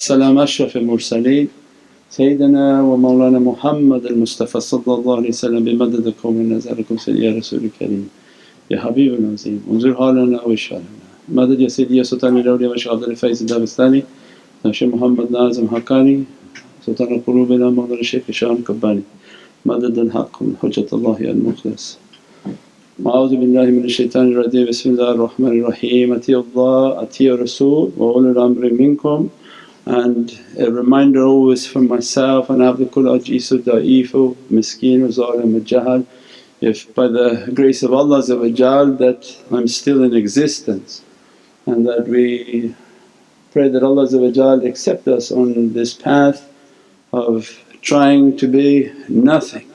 Salam ashraf al-mursaleen Sayyidina wa mawlana Muhammad al-Mustafa sallallahu alayhi wa sallam bi madad qawmin nazarakum sayyid ya Rasul kareem ya Habib al-Azim unzur halana wa ishhalana madad ya Sayyidi ya Sultan al-Awliya wa Shaykh al-Faiz al-Dagestani Shaykh Muhammad Nazim Haqqani Sultan al-Qulubina mawlana Shaykh Sham Kabbani madad al-haqq min hujjatullahi al-mukhlas. A'udhu billahi minash shaitani rajeem. Bismillahir Rahmanir Rahim. Ati'ullah, ati'ur Rasul wa ulul amri minkum. And a reminder always for myself, and abdu kul ajizu da'ifu miskeen zalim al-jahal, if by the grace of Allah that I'm still in existence, and that we pray that Allah accept us on this path of trying to be nothing.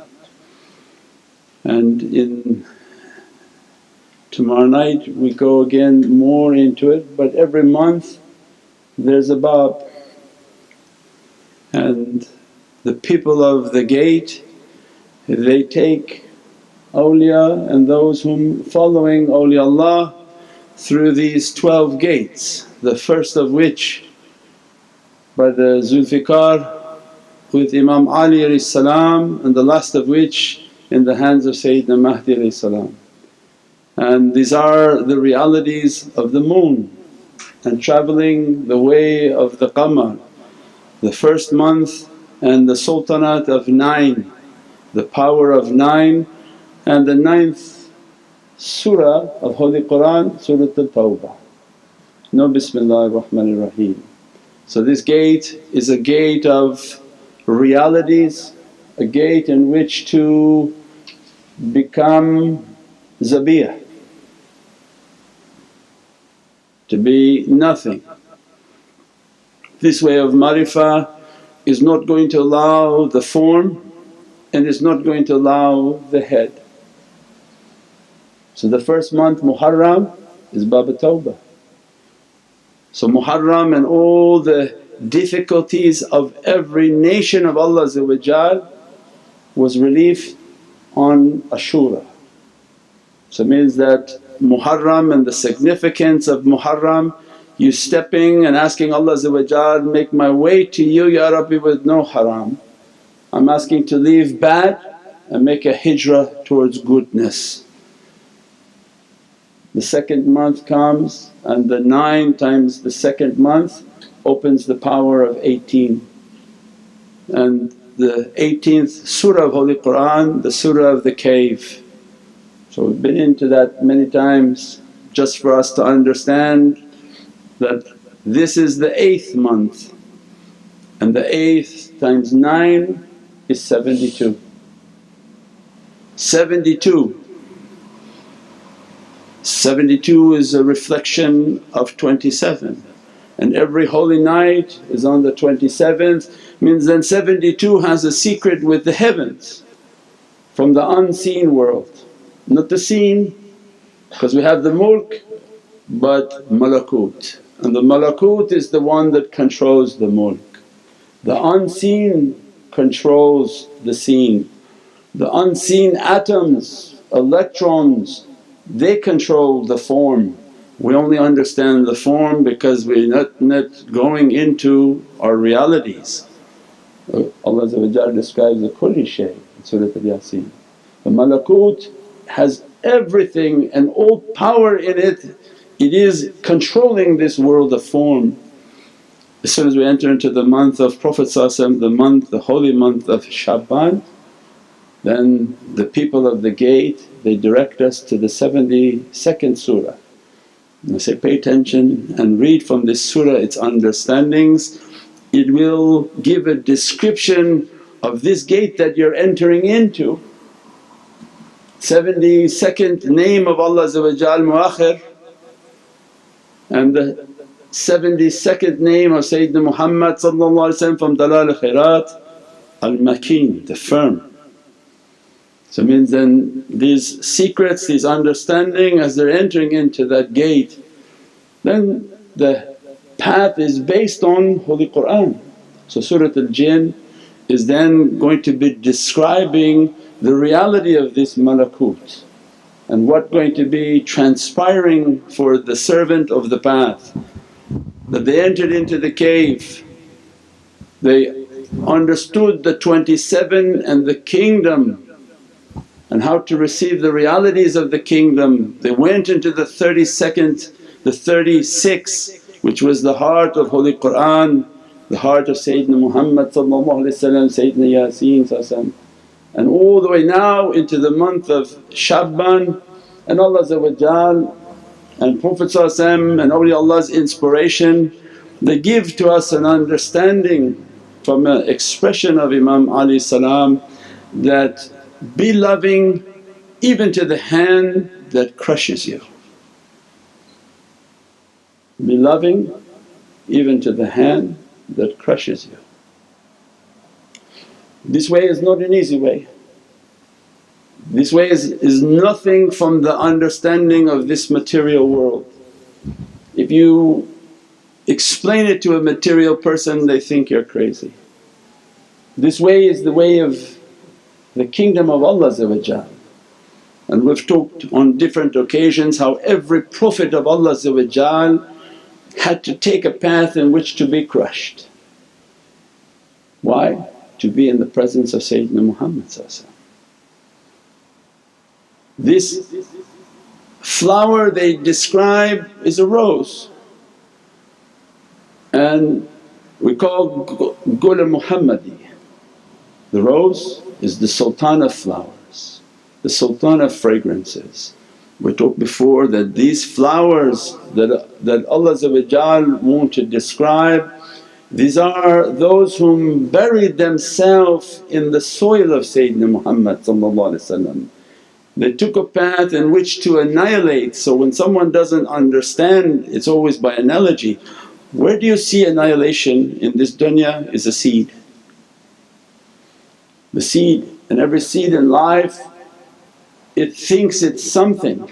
And in tomorrow night we go again more into it, but every month there's a bab, and the people of the gate they take awliya and those whom following awliyaullah through these 12 gates, the first of which by the Zulfiqar with Imam Ali and the last of which in the hands of Sayyidina Mahdi. And these are the realities of the moon and travelling the way of the qamar, the first month and the sultanate of 9, the power of 9, and the 9th surah of Holy Qur'an, Surah Al-Tawbah. No Bismillahir Rahmanir Rahim. So this gate is a gate of realities, a gate in which to become zabiyah, to be nothing. This way of marifah is not going to allow the form and is not going to allow the head. So the first month Muharram is Bab Tawbah. So Muharram and all the difficulties of every nation of Allah was relief on Ashura. So it means that Muharram and the significance of Muharram, you stepping and asking Allah, make my way to you Ya Rabbi with no haram. I'm asking to leave bad and make a hijrah towards goodness. The second month comes and the 9 times the second month opens the power of 18, and the 18th surah of Holy Qur'an, the surah of the cave. So we've been into that many times just for us to understand that this is the 8th month, and the 8th times 9 is 72. 72 is a reflection of 27, and every holy night is on the 27th, means then 72 has a secret with the heavens from the unseen world, not the seen, because we have the mulk but malakut, and the malakut is the one that controls the mulk. The unseen controls the seen. The unseen atoms, electrons, they control the form. We only understand the form because we're not going into our realities. Allah describes the kulli shay in Surah Al-Yasin. The malakut has everything and all power in it, it is controlling this world of form. As soon as we enter into the month of Prophet the holy month of Sha'ban, then the people of the gate they direct us to the 72nd surah. And I say, pay attention and read from this surah its understandings. It will give a description of this gate that you're entering into. 72nd name of Allah Muakhir, and the 72nd name of Sayyidina Muhammad from Dalal Khairat, Al-Makin, the firm. So it means then these secrets, these understanding as they're entering into that gate, then the path is based on Holy Qur'an. So Surah Al-Jinn is then going to be describing the reality of this malakut and what going to be transpiring for the servant of the path. That they entered into the cave They understood the 27 and the kingdom and how to receive the realities of the kingdom. They went into the 32nd, the 36, which was the heart of Holy Qur'an, the heart of Sayyidina Muhammad, Sayyidina Yasin, and all the way now into the month of Sha'ban. And Allah and Prophet and awliyaullah's inspiration, they give to us an understanding from an expression of Imam salam that, be loving even to the hand that crushes you. Be loving even to the hand that crushes you. This way is not an easy way. This way is nothing from the understanding of this material world. If you explain it to a material person, they think you're crazy. This way is the way of the kingdom of Allah, and we've talked on different occasions how every Prophet of Allah had to take a path in which to be crushed. Why? To be in the presence of Sayyidina Muhammad. This flower they describe is a rose, and we call Gul Muhammadi. The rose is the sultan of flowers, the sultan of fragrances. We talked before that these flowers that Allah want to describe, these are those whom buried themselves in the soil of Sayyidina Muhammad. They took a path in which to annihilate. So when someone doesn't understand, it's always by analogy. Where do you see annihilation in this dunya is a seed. The seed, and every seed in life it thinks it's something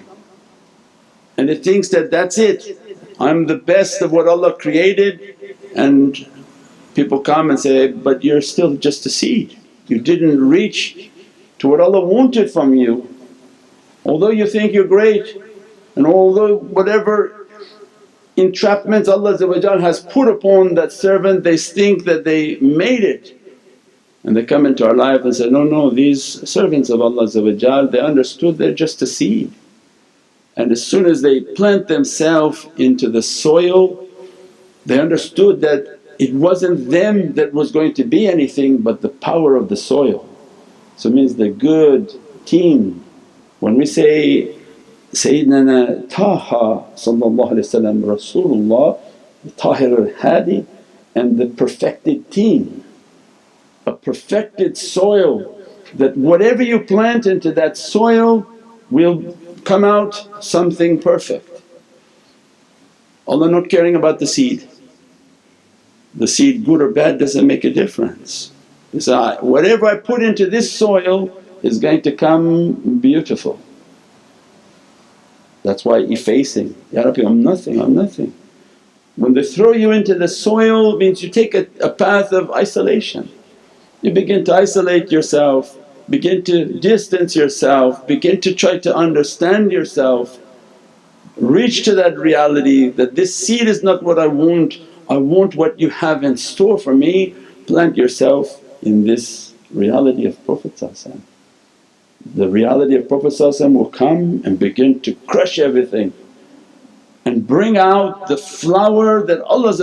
and it thinks that that's it, I'm the best of what Allah created, and people come and say, but you're still just a seed, you didn't reach to what Allah wanted from you. Although you think you're great and although whatever entrapments Allah has put upon that servant, they think that they made it. And they come into our life and say, no, these servants of Allah they understood they're just a seed. And as soon as they plant themselves into the soil, they understood that it wasn't them that was going to be anything but the power of the soil. So it means the good team. When we say Sayyidina Taha Rasulullah, the Tahir al-Hadi, and the perfected team, a perfected soil that whatever you plant into that soil will come out something perfect. Allah not caring about the seed. The seed good or bad doesn't make a difference. He said, whatever I put into this soil is going to come beautiful. That's why effacing, Ya Rabbi I'm nothing, I'm nothing. When they throw you into the soil means you take a path of isolation. You begin to isolate yourself, begin to distance yourself, begin to try to understand yourself, reach to that reality that this seed is not what I want what you have in store for me. Plant yourself in this reality of Prophet. The reality of Prophet will come and begin to crush everything and bring out the flower that Allah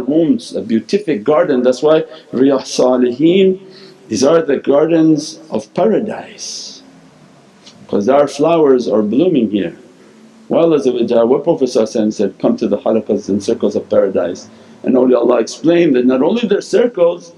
wants, a beatific garden. That's why Riyah Salihin, these are the gardens of paradise, because our flowers are blooming here. Why Allah what Prophet said, come to the halaqas and circles of paradise, and awliyaullah explained that not only their circles,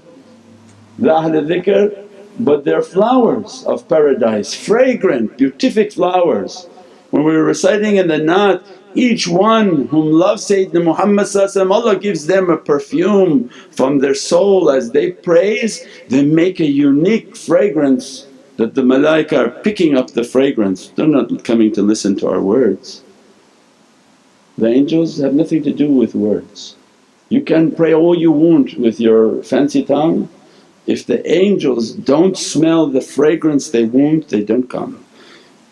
the ahlul dhikr, but they're flowers of paradise, fragrant, beatific flowers. When we were reciting in the Naat, each one whom loves Sayyidina Muhammad Allah gives them a perfume from their soul. As they praise, they make a unique fragrance that the malaika are picking up the fragrance, they're not coming to listen to our words. The angels have nothing to do with words. You can pray all you want with your fancy tongue, if the angels don't smell the fragrance they want, they don't come.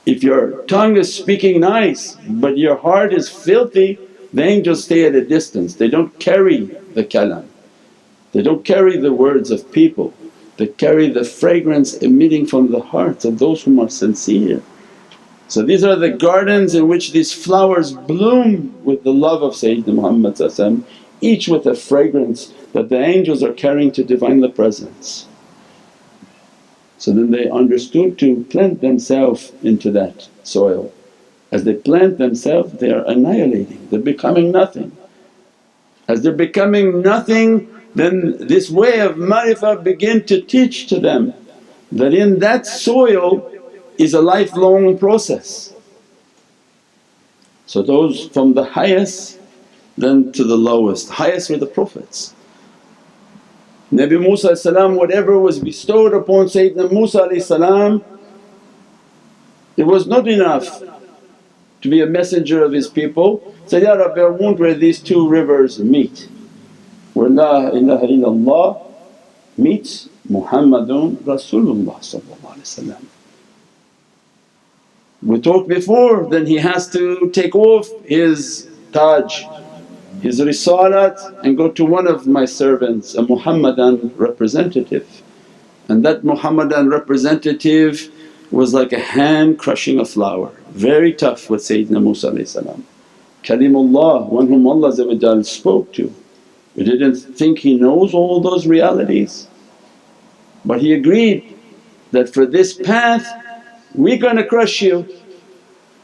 If your tongue is speaking nice but your heart is filthy, the angels stay at a distance, they don't carry the kalam. They don't carry the words of people, they carry the fragrance emitting from the hearts of those whom are sincere. So these are the gardens in which these flowers bloom with the love of Sayyidina Muhammad, each with a fragrance that the angels are carrying to Divinely Presence. So then they understood to plant themselves into that soil. As they plant themselves they are annihilating, they're becoming nothing. As they're becoming nothing, then this way of ma'rifah begin to teach to them that in that soil is a lifelong process. So those from the highest then to the lowest, highest were the Prophets. Nabi Musa whatever was bestowed upon Sayyidina Musa it was not enough to be a messenger of his people. Said, Ya Rabbi, I want where these two rivers meet, where La ilaha illallah meets Muhammadun Rasulullah. We talked before, then he has to take off his Taj, his risalat, and go to one of my servants, a Muhammadan representative. And that Muhammadan representative was like a hand crushing a flower, very tough with Sayyidina Musa. Kalimullah, one whom Allah spoke to. We didn't think he knows all those realities, but he agreed that for this path we're gonna crush you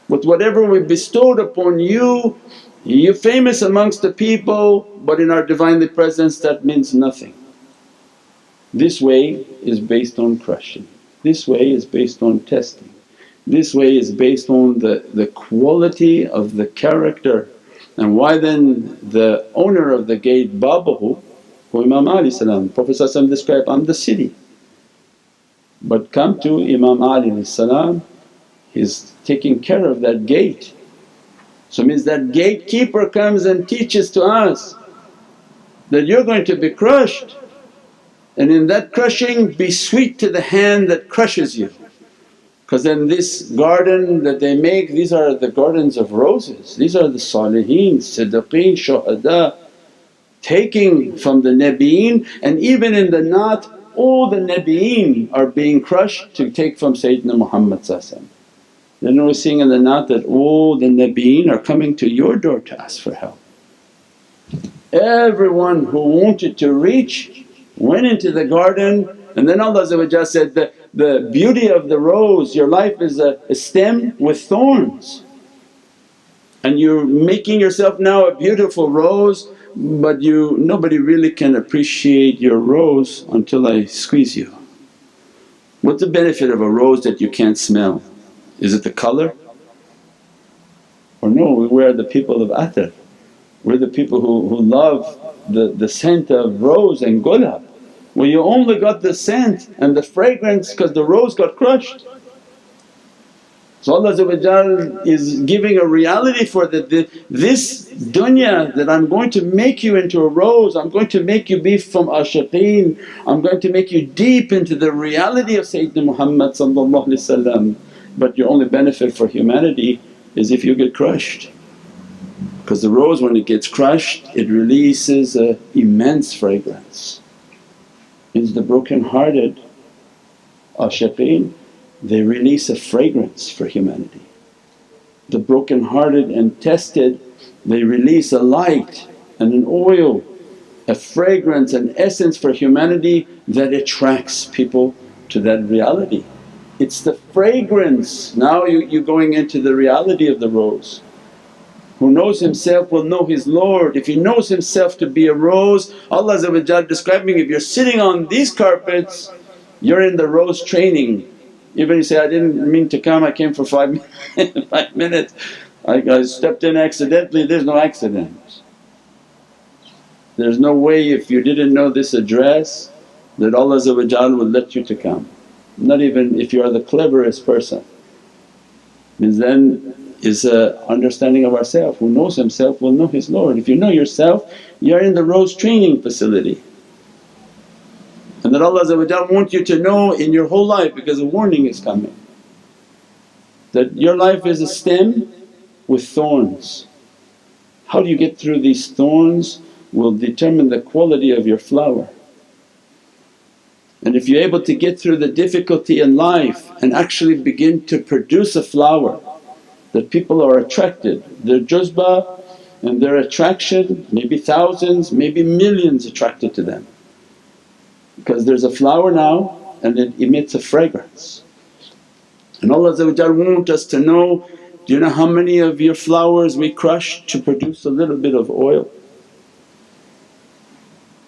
with whatever we bestowed upon you. You're famous amongst the people, but in our Divinely Presence that means nothing. This way is based on crushing, this way is based on testing, this way is based on the quality of the character. And why then the owner of the gate Babahu, who Imam Ali Prophet described, I'm the city. But come to Imam Ali, he's taking care of that gate. So means that gatekeeper comes and teaches to us that you're going to be crushed, and in that crushing be sweet to the hand that crushes you. Because in this garden that they make, these are the gardens of roses, these are the saliheen, siddiqeen, shuhada, taking from the nabiyeen. And even in the naat all the nabiyeen are being crushed to take from Sayyidina Muhammad. Then we're seeing in the naat that all the nabiyeen are coming to your door to ask for help. Everyone who wanted to reach went into the garden, and then Allah said, the beauty of the rose, your life is a stem with thorns, and you're making yourself now a beautiful rose, but nobody really can appreciate your rose until I squeeze you. What's the benefit of a rose that you can't smell? Is it the colour? Or no, we are the people of atar, we're the people who love the scent of rose and gulab. Well, you only got the scent and the fragrance because the rose got crushed. So Allah is giving a reality for this dunya, that I'm going to make you into a rose, I'm going to make you be from ashiqeen, I'm going to make you deep into the reality of Sayyidina Muhammad. But your only benefit for humanity is if you get crushed. Because the rose when it gets crushed it releases an immense fragrance. Means the broken hearted ashiqeen, they release a fragrance for humanity. The broken hearted and tested, they release a light and an oil, a fragrance and essence for humanity that attracts people to that reality. It's the fragrance. Now you're going into the reality of the rose. Who knows himself will know his Lord. If he knows himself to be a rose, Allah describing, if you're sitting on these carpets you're in the rose training. Even you say, I didn't mean to come, I came for 5 minutes, I stepped in accidentally. There's no accident. There's no way if you didn't know this address that Allah would let you to come, not even if you are the cleverest person. Means then is a understanding of ourself. Who knows himself will know his Lord. If you know yourself, you're in the rose training facility. And that Allah wants you to know in your whole life, because a warning is coming, that your life is a stem with thorns. How do you get through these thorns will determine the quality of your flower. And if you're able to get through the difficulty in life and actually begin to produce a flower that people are attracted, their juzba and their attraction, maybe thousands, maybe millions attracted to them. Because there's a flower now and it emits a fragrance. And Allah wants us to know, do you know how many of your flowers we crush to produce a little bit of oil?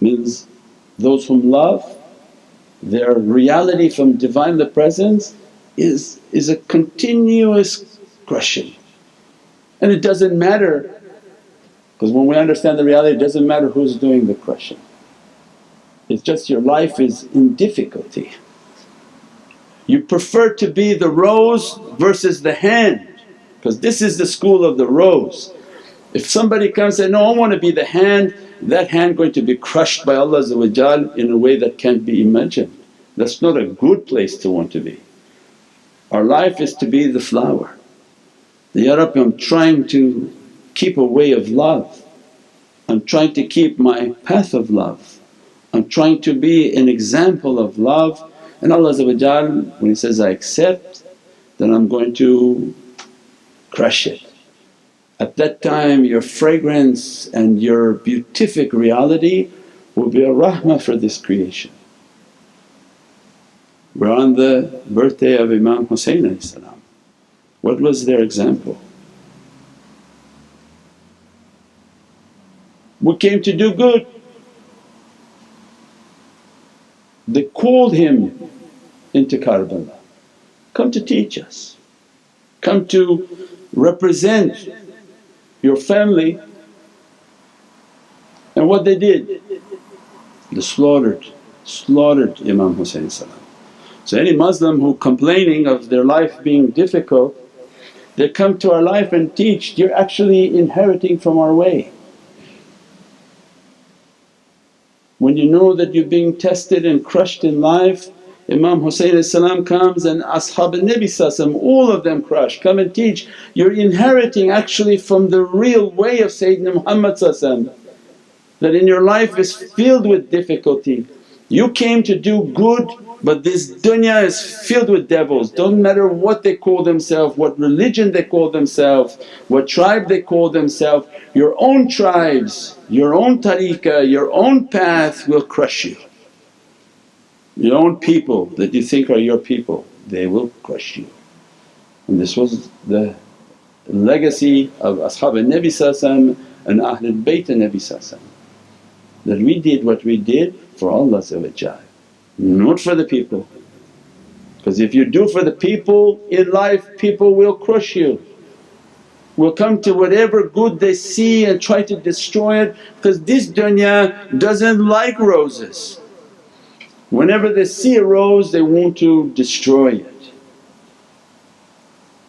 Means those whom love, their reality from Divinely Presence is a continuous crushing. And it doesn't matter, because when we understand the reality it doesn't matter who's doing the crushing. It's just your life is in difficulty. You prefer to be the rose versus the hand, because this is the school of the rose. If somebody comes and say, no I want to be the hand, that hand going to be crushed by Allah in a way that can't be imagined. That's not a good place to want to be. Our life is to be the flower. Ya Rabbi, I'm trying to keep a way of love, I'm trying to keep my path of love, I'm trying to be an example of love. And Allah when He says, I accept, then I'm going to crush it. At that time your fragrance and your beatific reality will be a rahmah for this creation. We're on the birthday of Imam Hussain. What was their example? We came to do good. They called him into Karbala, come to teach us, come to represent your family. And what they did? They slaughtered Imam Hussain. So any Muslim who complaining of their life being difficult, they come to our life and teach, you're actually inheriting from our way. When you know that you're being tested and crushed in life, Imam Hussain comes and Ashab al-Nabi all of them crushed, come and teach, you're inheriting actually from the real way of Sayyidina Muhammad, that in your life is filled with difficulty. You came to do good but this dunya is filled with devils, don't matter what they call themselves, what religion they call themselves, what tribe they call themselves. Your own tribes, your own tariqah, your own path will crush you. Your own people that you think are your people, they will crush you. And this was the legacy of Ashab al-Nabi and ahlul bayt al-Nabi, that we did what we did for Allah, not for the people. Because if you do for the people in life, people will crush you, will come to whatever good they see and try to destroy it, because this dunya doesn't like roses. Whenever they see a rose they want to destroy it.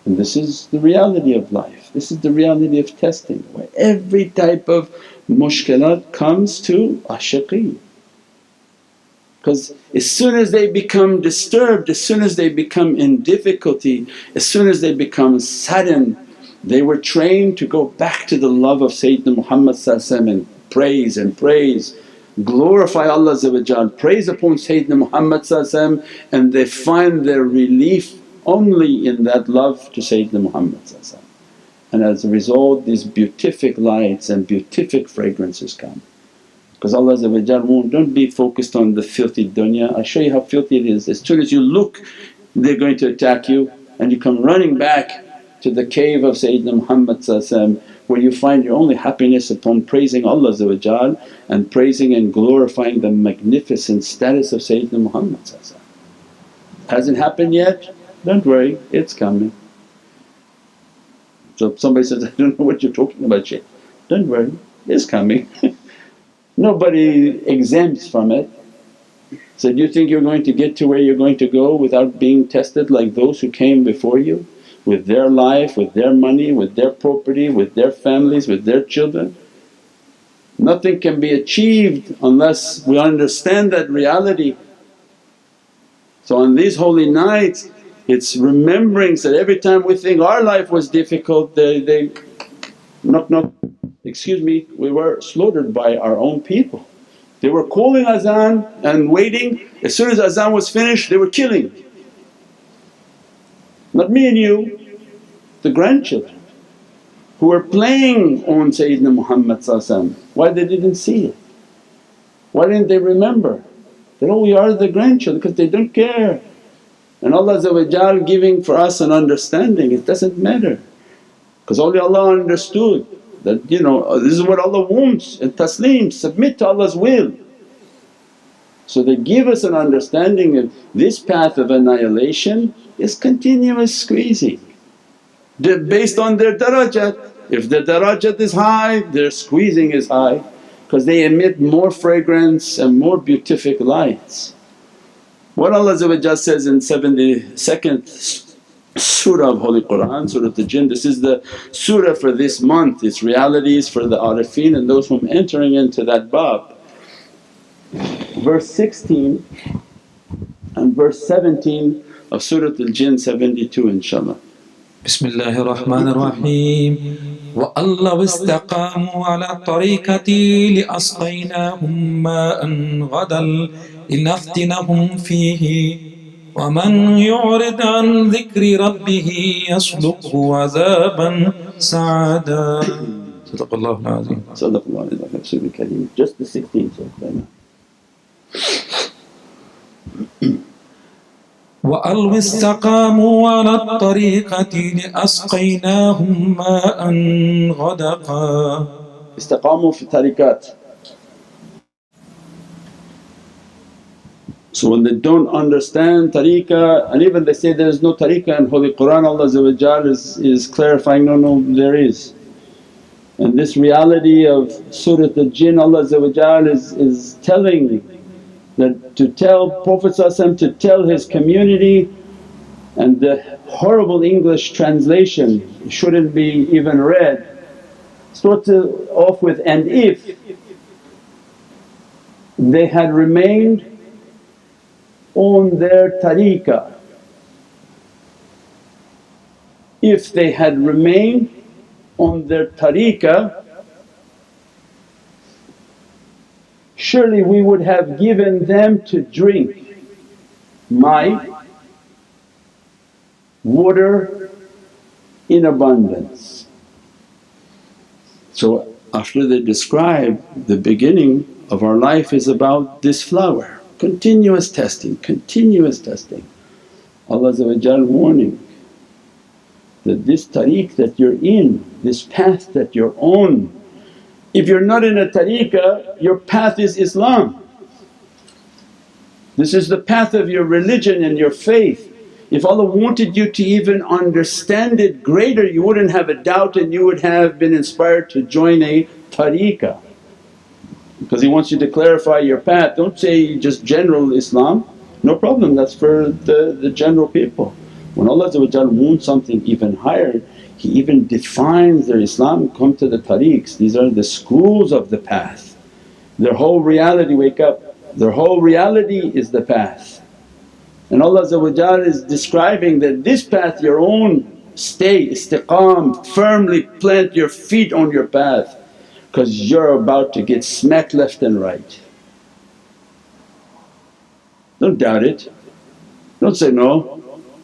And this is the reality of life, this is the reality of testing, where every type of mushkilat comes to ashiqeen. Because as soon as they become disturbed, as soon as they become in difficulty, as soon as they become saddened, they were trained to go back to the love of Sayyidina Muhammad and praise, glorify Allah, praise upon Sayyidina Muhammad, and they find their relief only in that love to Sayyidina Muhammad. And as a result these beatific lights and beatific fragrances come. Because Allah won't, don't be focused on the filthy dunya. I'll show you how filthy it is. As soon as you look they're going to attack you and you come running back to the cave of Sayyidina Muhammad where you find your only happiness upon praising Allah and praising and glorifying the magnificent status of Sayyidina Muhammad. Hasn't happened yet? Don't worry, it's coming. So if somebody says, I don't know what you're talking about, Shaykh, don't worry, it's coming. Nobody exempts from it. So do you think you're going to get to where you're going to go without being tested like those who came before you? With their life, with their money, with their property, with their families, with their children? Nothing can be achieved unless we understand that reality. So on these holy nights it's remembrance that every time we think our life was difficult, they knock, knock, excuse me, we were slaughtered by our own people. They were calling azan and waiting, as soon as azan was finished they were killing. Not me and you, the grandchildren who were playing on Sayyidina Muhammad. Why they didn't see it? Why didn't they remember that, oh, we are the grandchildren? Because they don't care. And Allah giving for us an understanding, it doesn't matter. Because only Allah understood that, this is what Allah wants, and taslim, submit to Allah's will. So they give us an understanding of this path of annihilation is continuous squeezing. Based on their darajat, if their darajat is high, their squeezing is high because they emit more fragrance and more beatific lights. What Allah says in 72nd Surah of Holy Qur'an, Surah Al-Jinn, this is the surah for this month, its realities for the arifin and those whom entering into that bab. Verse 16 and verse 17 of Surah Al-Jinn 72 inshaAllah. Bismillahir Rahmanir Rahim. وَأَن لَوْ اسْتَقَامُوا عَلَى الطَّرِيقَةِ لِأَسْقَيْنَاهُم مَّاءً غَدًا لِنَفْتِنَهُمْ فِيهِ وَمَن يُعْرِضْ عَن ذِكْرِ رَبِّهِ يَسْلُكْهُ عَذَابًا سَعَدًا. Sadaqallahul Azim. Sadaqallahul Azim. Just the 16th right now. وَأَلْوِ اسْتَقَامُوا عَلَى الطَّرِيقَةِ لِأَسْقَيْنَاهُم مَّاءً غَدَقًا. Istiqamah fi tariqat. So when they don't understand tariqah, and even they say there is no tariqah in Holy Qur'an, Allah is clarifying, no, there is. And this reality of Surah Al-Jinn, Allah is telling that to tell Prophet to tell his community, and the horrible English translation shouldn't be even read. Starts off with, and if they had remained on their tariqah, if they had remained on their tariqah, surely we would have given them to drink water in abundance. So after they describe the beginning of our life is about this flower, continuous testing, Allah warning that this tariq that you're in, this path that you're on, if you're not in a tariqah, your path is Islam. This is the path of your religion and your faith. If Allah wanted you to even understand it greater, you wouldn't have a doubt and you would have been inspired to join a tariqah, because He wants you to clarify your path. Don't say just general Islam, no problem, that's for the general people. When Allah wants something even higher, He even defines their Islam, come to the tariqs, these are the schools of the path. Their whole reality, wake up, their whole reality is the path. And Allah is describing that this path your own, stay, istiqam, firmly plant your feet on your path because you're about to get smacked left and right. Don't doubt it, don't say no.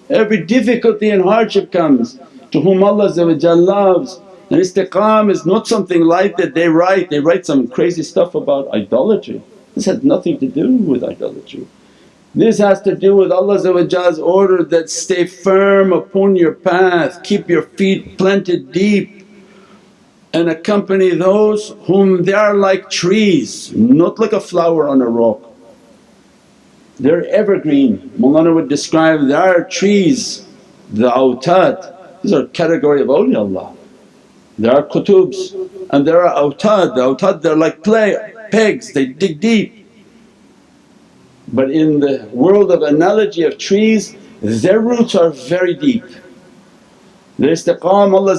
Every difficulty and hardship comes to whom Allah loves, and istiqam is not something light that they write some crazy stuff about idolatry. This has nothing to do with idolatry. This has to do with Allah's order that stay firm upon your path, keep your feet planted deep and accompany those whom they are like trees, not like a flower on a rock. They're evergreen. Mawlana would describe there are trees, the awtad, these are category of awliyaullah. There are kutubs and there are awtad, the awtad they're like pegs, they dig deep. But in the world of analogy of trees, their roots are very deep. Their istiqam, Allah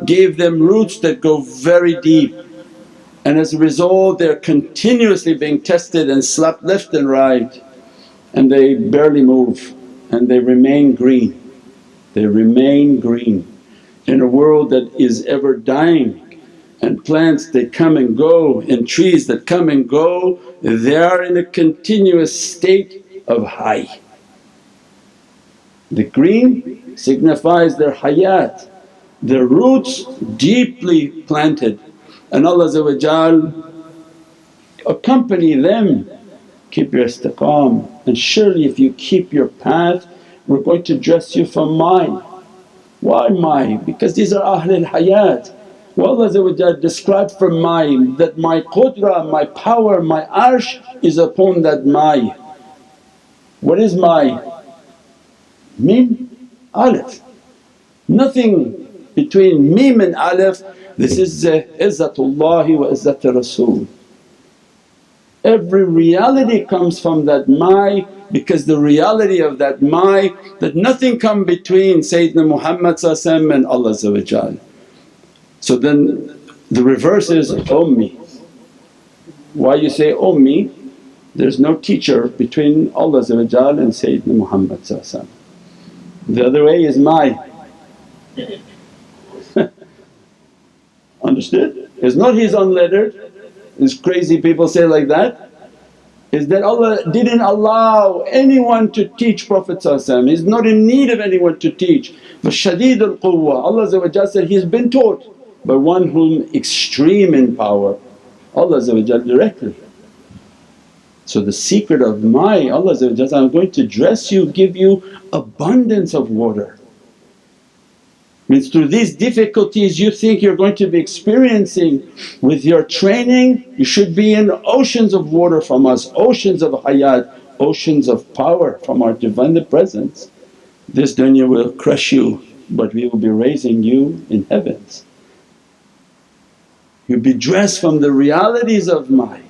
gave them roots that go very deep, and as a result they're continuously being tested and slapped left and right, and they barely move and they remain green. They remain green in a world that is ever dying. and plants they come and go and trees that come and go, they are in a continuous state of high. The green signifies their hayat, their roots deeply planted, and Allah accompany them. Keep your istiqamah, and surely if you keep your path we're going to dress you from mine. Why mine? Because these are ahlul hayat. Allah described for mine that my qudra, my power, my arsh is upon that mai. What is mai? Mim, alif. Nothing between mim and alif. This is izzatullahi wa izzati rasul. Every reality comes from that mai, because the reality of that mai, that nothing come between Sayyidina Muhammad and Allah. So then the reverse is ummi. Why you say ummi? There's no teacher between Allah and Sayyidina Muhammad. The other way is mai. Understood? It's not he's unlettered. These crazy people say like that, is that Allah didn't allow anyone to teach Prophet. He's not in need of anyone to teach. فَشَدِيدُ الْقُوَّةِ Allah said, He's been taught by one whom extreme in power, Allah directly. So the secret of my Allah, I'm going to dress you, give you abundance of water. Means through these difficulties you think you're going to be experiencing, with your training you should be in oceans of water from us, oceans of hayat, oceans of power from our Divine Presence. This dunya will crush you but we will be raising you in heavens. You'll be dressed from the realities of my,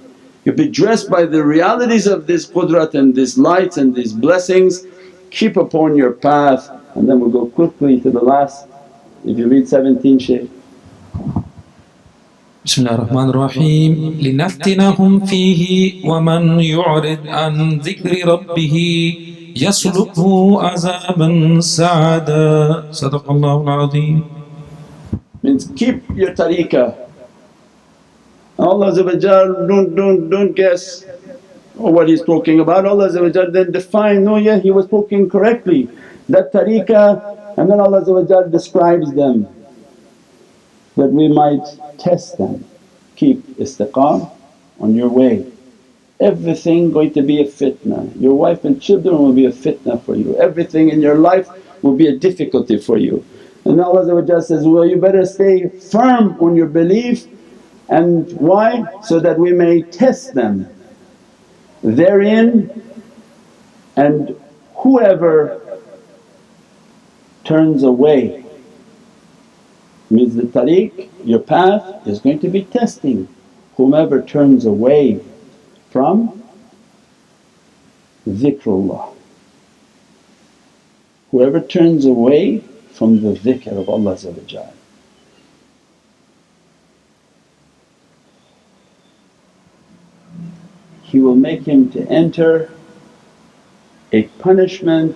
you'll be dressed by the realities of this qudrat and these lights and these blessings. Keep upon your path, and then we'll go quickly to the last. If you read 17, Shaykh. Bismillahir-Rahmanir-Rahim. لِنَفْتِنَهُمْ فِيهِ وَمَنْ يُعْرِضْ عَنْ ذِكْرِ رَبِّهِ يَسْلُكْهُ عَذَابًا سَعَدًا. Sadaqallahul Azim. Means keep your tariqah. Allah don't guess what He's talking about. Allah then define, no, yeah, He was talking correctly. That tariqah, and then Allah describes them that we might test them. Keep istiqamah on your way. Everything going to be a fitna. Your wife and children will be a fitna for you, everything in your life will be a difficulty for you. And Allah says, well you better stay firm on your belief. And why? So that we may test them therein, and whoever turns away, means the tariq, your path is going to be testing. Whomever turns away from Zikrullah, whoever turns away from the dhikr of Allah, He will make him to enter a punishment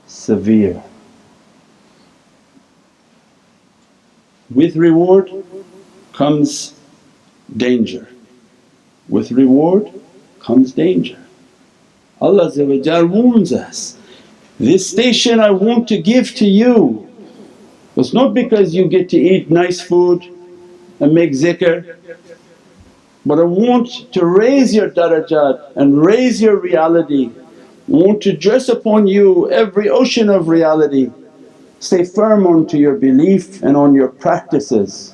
severe. With reward comes danger, with reward comes danger. Allah warns us, this station I want to give to you. It's not because you get to eat nice food and make zikr, but I want to raise your darajat and raise your reality. I want to dress upon you every ocean of reality. Stay firm onto your belief and on your practices.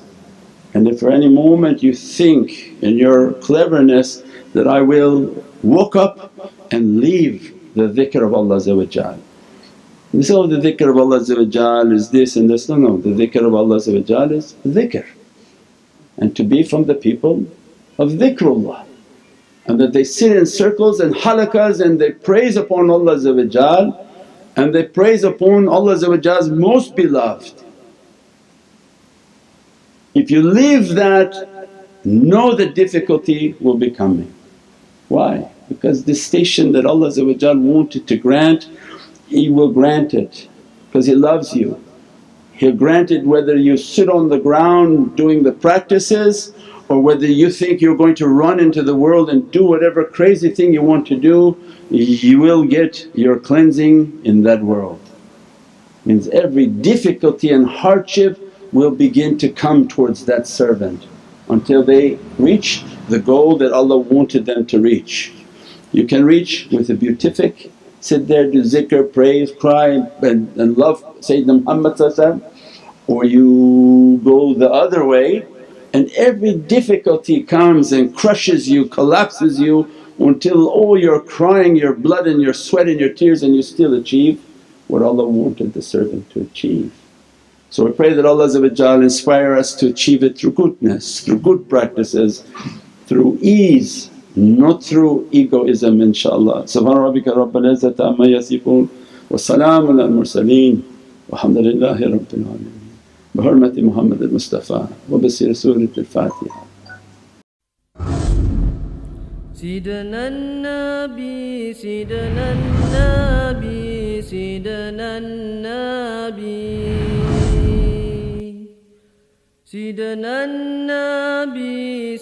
And if for any moment you think in your cleverness that I will walk up and leave the dhikr of Allah, you say, oh the dhikr of Allah is this and this. No, the dhikr of Allah is dhikr, and to be from the people of Zikrullah, and that they sit in circles and halaqas and they praise upon Allah, and they praise upon Allah's most beloved. If you leave that, know the difficulty will be coming. Why? Because this station that Allah wanted to grant, He will grant it because He loves you. He'll grant it whether you sit on the ground doing the practices or whether you think you're going to run into the world and do whatever crazy thing you want to do, you will get your cleansing in that world. Means every difficulty and hardship will begin to come towards that servant until they reach the goal that Allah wanted them to reach. You can reach with a beatific, sit there, do zikr, praise, cry and love Sayyidina Muhammad, or you go the other way and every difficulty comes and crushes you, collapses you until all your crying, your blood and your sweat and your tears, and you still achieve what Allah wanted the servant to achieve. So we pray that Allah inspire us to achieve it through goodness, through good practices, through ease, not through egoism inshaAllah. Subhana rabbika rabbil izzati amma yasifoon wa salaamun al mursaleen walhamdulillahi rabbil alameen. Bi hurmati Muhammad al-Mustafa wa bi siri Surat al-Fatiha. سيدنا النبي سيدنا النبي سيدنا النبي سيدنا النبي